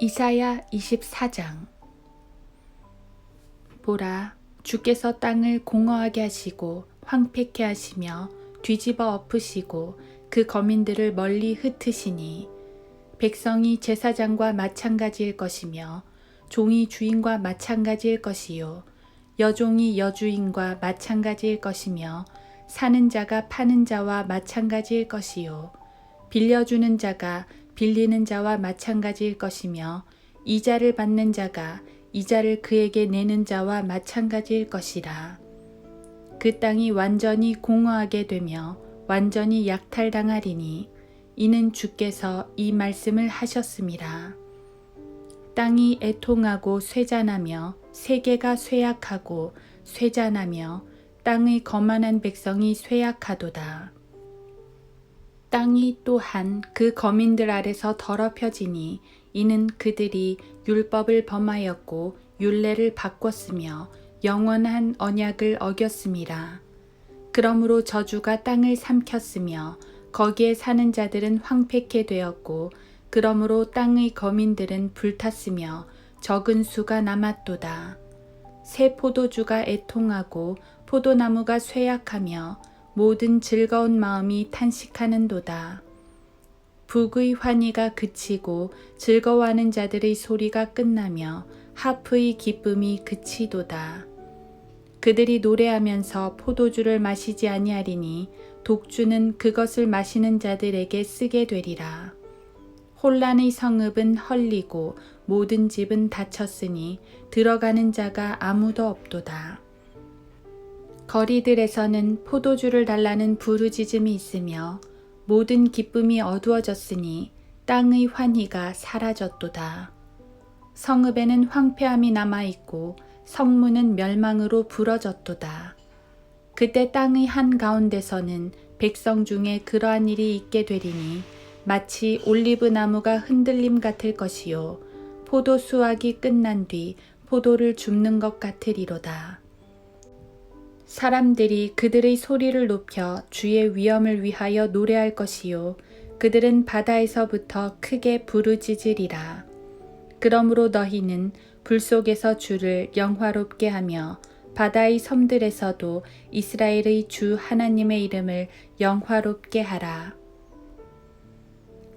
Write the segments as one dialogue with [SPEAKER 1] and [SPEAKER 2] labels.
[SPEAKER 1] 이사야 24장. 보라, 주께서 땅을 공허하게 하시고 황폐케 하시며 뒤집어 엎으시고 그 거민들을 멀리 흩으시니 백성이 제사장과 마찬가지일 것이며 종이 주인과 마찬가지일 것이요 여종이 여주인과 마찬가지일 것이며 사는 자가 파는 자와 마찬가지일 것이요 빌려주는 자가 빌리는 자와 마찬가지일 것이며 이자를 받는 자가 이자를 그에게 내는 자와 마찬가지일 것이라. 그 땅이 완전히 공허하게 되며 완전히 약탈당하리니 이는 주께서 이 말씀을 하셨음이라. 땅이 애통하고 쇠잔하며 세계가 쇠약하고 쇠잔하며 땅의 거만한 백성이 쇠약하도다. 땅이 또한 그 거민들 아래서 더럽혀지니 이는 그들이 율법을 범하였고 율례를 바꿨으며 영원한 언약을 어겼음이라. 그러므로 저주가 땅을 삼켰으며 거기에 사는 자들은 황폐케 되었고 그러므로 땅의 거민들은 불탔으며 적은 수가 남았도다. 새 포도주가 애통하고 포도나무가 쇠약하며 모든 즐거운 마음이 탄식하는도다. 북의 환희가 그치고 즐거워하는 자들의 소리가 끝나며 하프의 기쁨이 그치도다. 그들이 노래하면서 포도주를 마시지 아니하리니 독주는 그것을 마시는 자들에게 쓰게 되리라. 혼란의 성읍은 헐리고 모든 집은 닫혔으니 들어가는 자가 아무도 없도다. 거리들에서는 포도주를 달라는 부르짖음이 있으며 모든 기쁨이 어두워졌으니 땅의 환희가 사라졌도다. 성읍에는 황폐함이 남아있고 성문은 멸망으로 부러졌도다. 그때 땅의 한가운데서는 백성 중에 그러한 일이 있게 되리니 마치 올리브 나무가 흔들림 같을 것이요 포도 수확이 끝난 뒤 포도를 줍는 것 같으리로다. 사람들이 그들의 소리를 높여 주의 위엄을 위하여 노래할 것이요 그들은 바다에서부터 크게 부르짖으리라. 그러므로 너희는 불 속에서 주를 영화롭게 하며 바다의 섬들에서도 이스라엘의 주 하나님의 이름을 영화롭게 하라.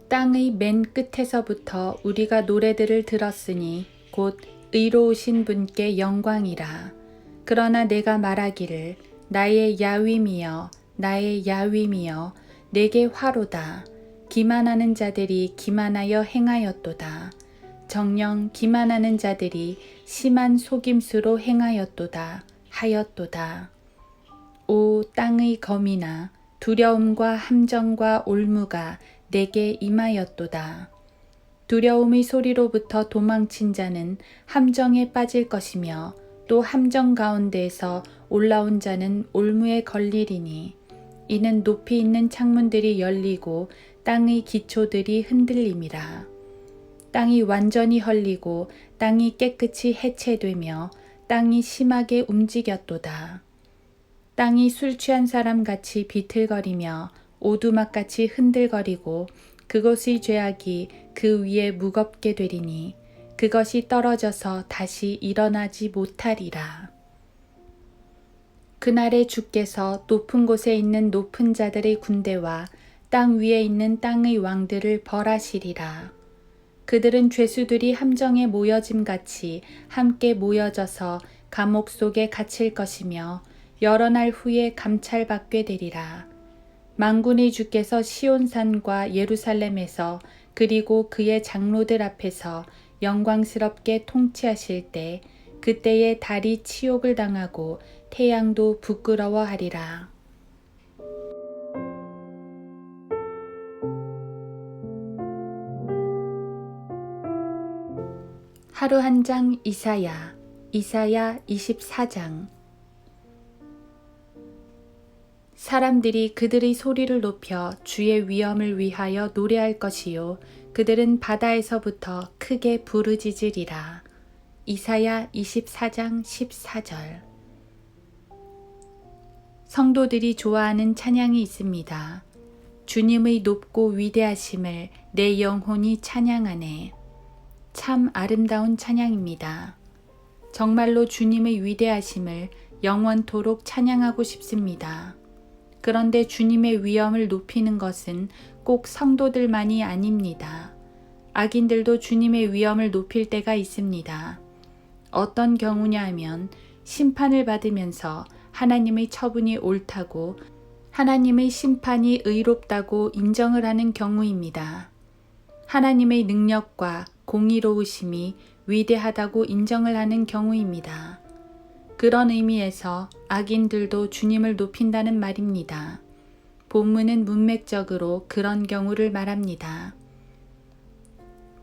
[SPEAKER 1] 땅의 맨 끝에서부터 우리가 노래들을 들었으니 곧 의로우신 분께 영광이라. 그러나 내가 말하기를 나의 야윈이여 나의 야윈이여 내게 화로다. 기만하는 자들이 기만하여 행하였도다. 정녕 기만하는 자들이 심한 속임수로 행하였도다 하였도다. 오 땅의 거민아 두려움과 함정과 올무가 내게 임하였도다. 두려움의 소리로부터 도망친 자는 함정에 빠질 것이며 또 함정 가운데에서 올라온 자는 올무에 걸리리니 이는 높이 있는 창문들이 열리고 땅의 기초들이 흔들림이라. 땅이 완전히 헐리고 땅이 깨끗이 해체되며 땅이 심하게 움직였도다. 땅이 술 취한 사람같이 비틀거리며 오두막같이 흔들거리고 그것의 죄악이 그 위에 무겁게 되리니 그것이 떨어져서 다시 일어나지 못하리라. 그날에 주께서 높은 곳에 있는 높은 자들의 군대와 땅 위에 있는 땅의 왕들을 벌하시리라. 그들은 죄수들이 함정에 모여짐같이 함께 모여져서 감옥 속에 갇힐 것이며 여러 날 후에 감찰받게 되리라. 만군의 주께서 시온산과 예루살렘에서 그리고 그의 장로들 앞에서 영광스럽게 통치하실 때 그때에 달이 치욕을 당하고 태양도 부끄러워하리라. 하루 한 장 이사야 24장. 사람들이 그들의 소리를 높여 주의 위엄을 위하여 노래할 것이요 그들은 바다에서부터 크게 부르짖으리라. 이사야 24장 14절. 성도들이 좋아하는 찬양이 있습니다. 주님의 높고 위대하심을 내 영혼이 찬양하네. 참 아름다운 찬양입니다. 정말로 주님의 위대하심을 영원토록 찬양하고 싶습니다. 그런데 주님의 위엄을 높이는 것은 꼭 성도들만이 아닙니다. 악인들도 주님의 위엄을 높일 때가 있습니다. 어떤 경우냐 하면 심판을 받으면서 하나님의 처분이 옳다고 하나님의 심판이 의롭다고 인정을 하는 경우입니다. 하나님의 능력과 공의로우심이 위대하다고 인정을 하는 경우입니다. 그런 의미에서 악인들도 주님을 높인다는 말입니다. 본문은 문맥적으로 그런 경우를 말합니다.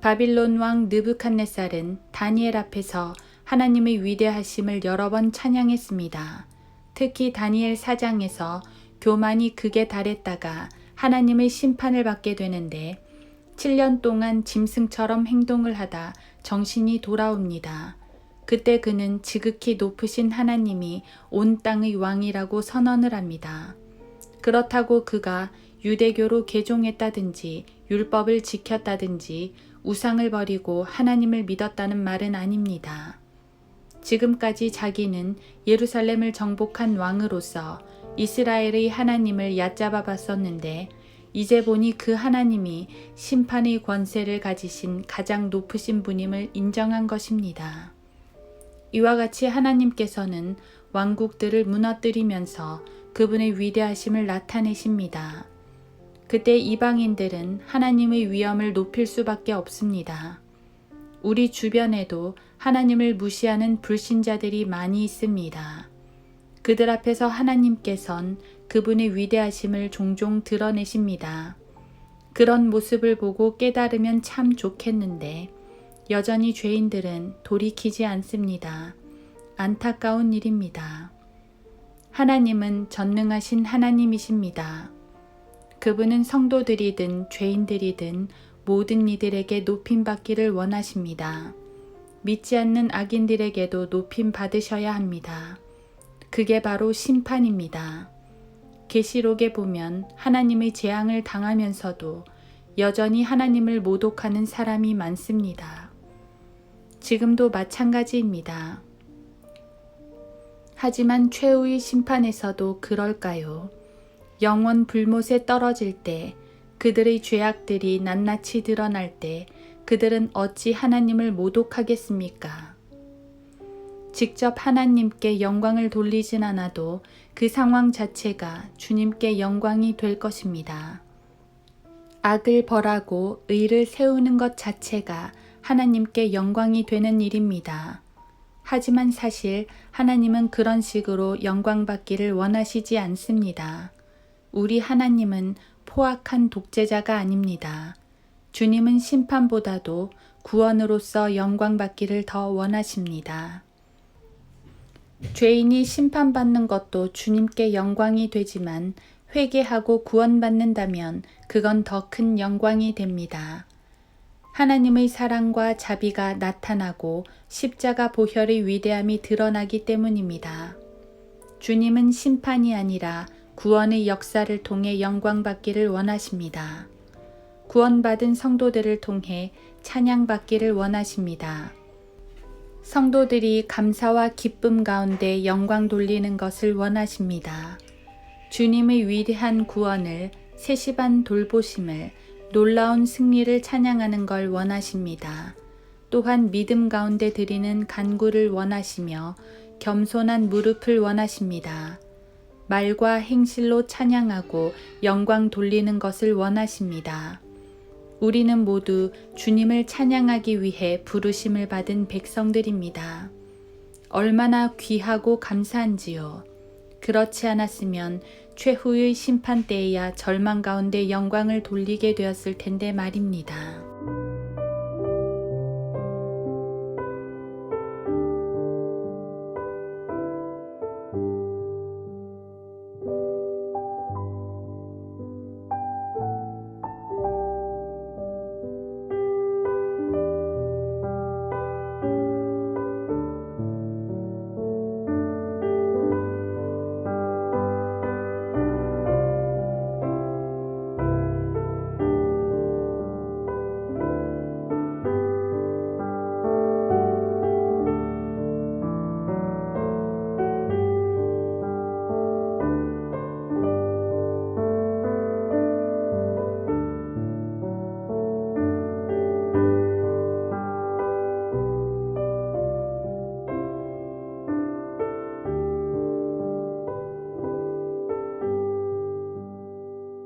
[SPEAKER 1] 바빌론 왕 느부갓네살은 다니엘 앞에서 하나님의 위대하심을 여러 번 찬양했습니다. 특히 다니엘 4장에서 교만이 극에 달했다가 하나님의 심판을 받게 되는데 7년 동안 짐승처럼 행동을 하다 정신이 돌아옵니다. 그때 그는 지극히 높으신 하나님이 온 땅의 왕이라고 선언을 합니다. 그렇다고 그가 유대교로 개종했다든지 율법을 지켰다든지 우상을 버리고 하나님을 믿었다는 말은 아닙니다. 지금까지 자기는 예루살렘을 정복한 왕으로서 이스라엘의 하나님을 얕잡아 봤었는데 이제 보니 그 하나님이 심판의 권세를 가지신 가장 높으신 분임을 인정한 것입니다. 이와 같이 하나님께서는 왕국들을 무너뜨리면서 그분의 위대하심을 나타내십니다. 그때 이방인들은 하나님의 위엄을 높일 수밖에 없습니다. 우리 주변에도 하나님을 무시하는 불신자들이 많이 있습니다. 그들 앞에서 하나님께선 그분의 위대하심을 종종 드러내십니다. 그런 모습을 보고 깨달으면 참 좋겠는데 여전히 죄인들은 돌이키지 않습니다. 안타까운 일입니다. 하나님은 전능하신 하나님이십니다. 그분은 성도들이든 죄인들이든 모든 이들에게 높임받기를 원하십니다. 믿지 않는 악인들에게도 높임 받으셔야 합니다. 그게 바로 심판입니다. 계시록에 보면 하나님의 재앙을 당하면서도 여전히 하나님을 모독하는 사람이 많습니다. 지금도 마찬가지입니다. 하지만 최후의 심판에서도 그럴까요? 영원 불못에 떨어질 때 그들의 죄악들이 낱낱이 드러날 때 그들은 어찌 하나님을 모독하겠습니까? 직접 하나님께 영광을 돌리진 않아도 그 상황 자체가 주님께 영광이 될 것입니다. 악을 벌하고 의를 세우는 것 자체가 하나님께 영광이 되는 일입니다. 하지만 사실 하나님은 그런 식으로 영광받기를 원하시지 않습니다. 우리 하나님은 포악한 독재자가 아닙니다. 주님은 심판보다도 구원으로서 영광받기를 더 원하십니다. 죄인이 심판받는 것도 주님께 영광이 되지만 회개하고 구원받는다면 그건 더 큰 영광이 됩니다. 하나님의 사랑과 자비가 나타나고 십자가 보혈의 위대함이 드러나기 때문입니다. 주님은 심판이 아니라 구원의 역사를 통해 영광받기를 원하십니다. 구원받은 성도들을 통해 찬양받기를 원하십니다. 성도들이 감사와 기쁨 가운데 영광 돌리는 것을 원하십니다. 주님의 위대한 구원을, 세시반 돌보심을, 놀라운 승리를 찬양하는 걸 원하십니다. 또한 믿음 가운데 드리는 간구를 원하시며 겸손한 무릎을 원하십니다. 말과 행실로 찬양하고 영광 돌리는 것을 원하십니다. 우리는 모두 주님을 찬양하기 위해 부르심을 받은 백성들입니다. 얼마나 귀하고 감사한지요. 그렇지 않았으면 최후의 심판 때에야 절망 가운데 영광을 돌리게 되었을 텐데 말입니다.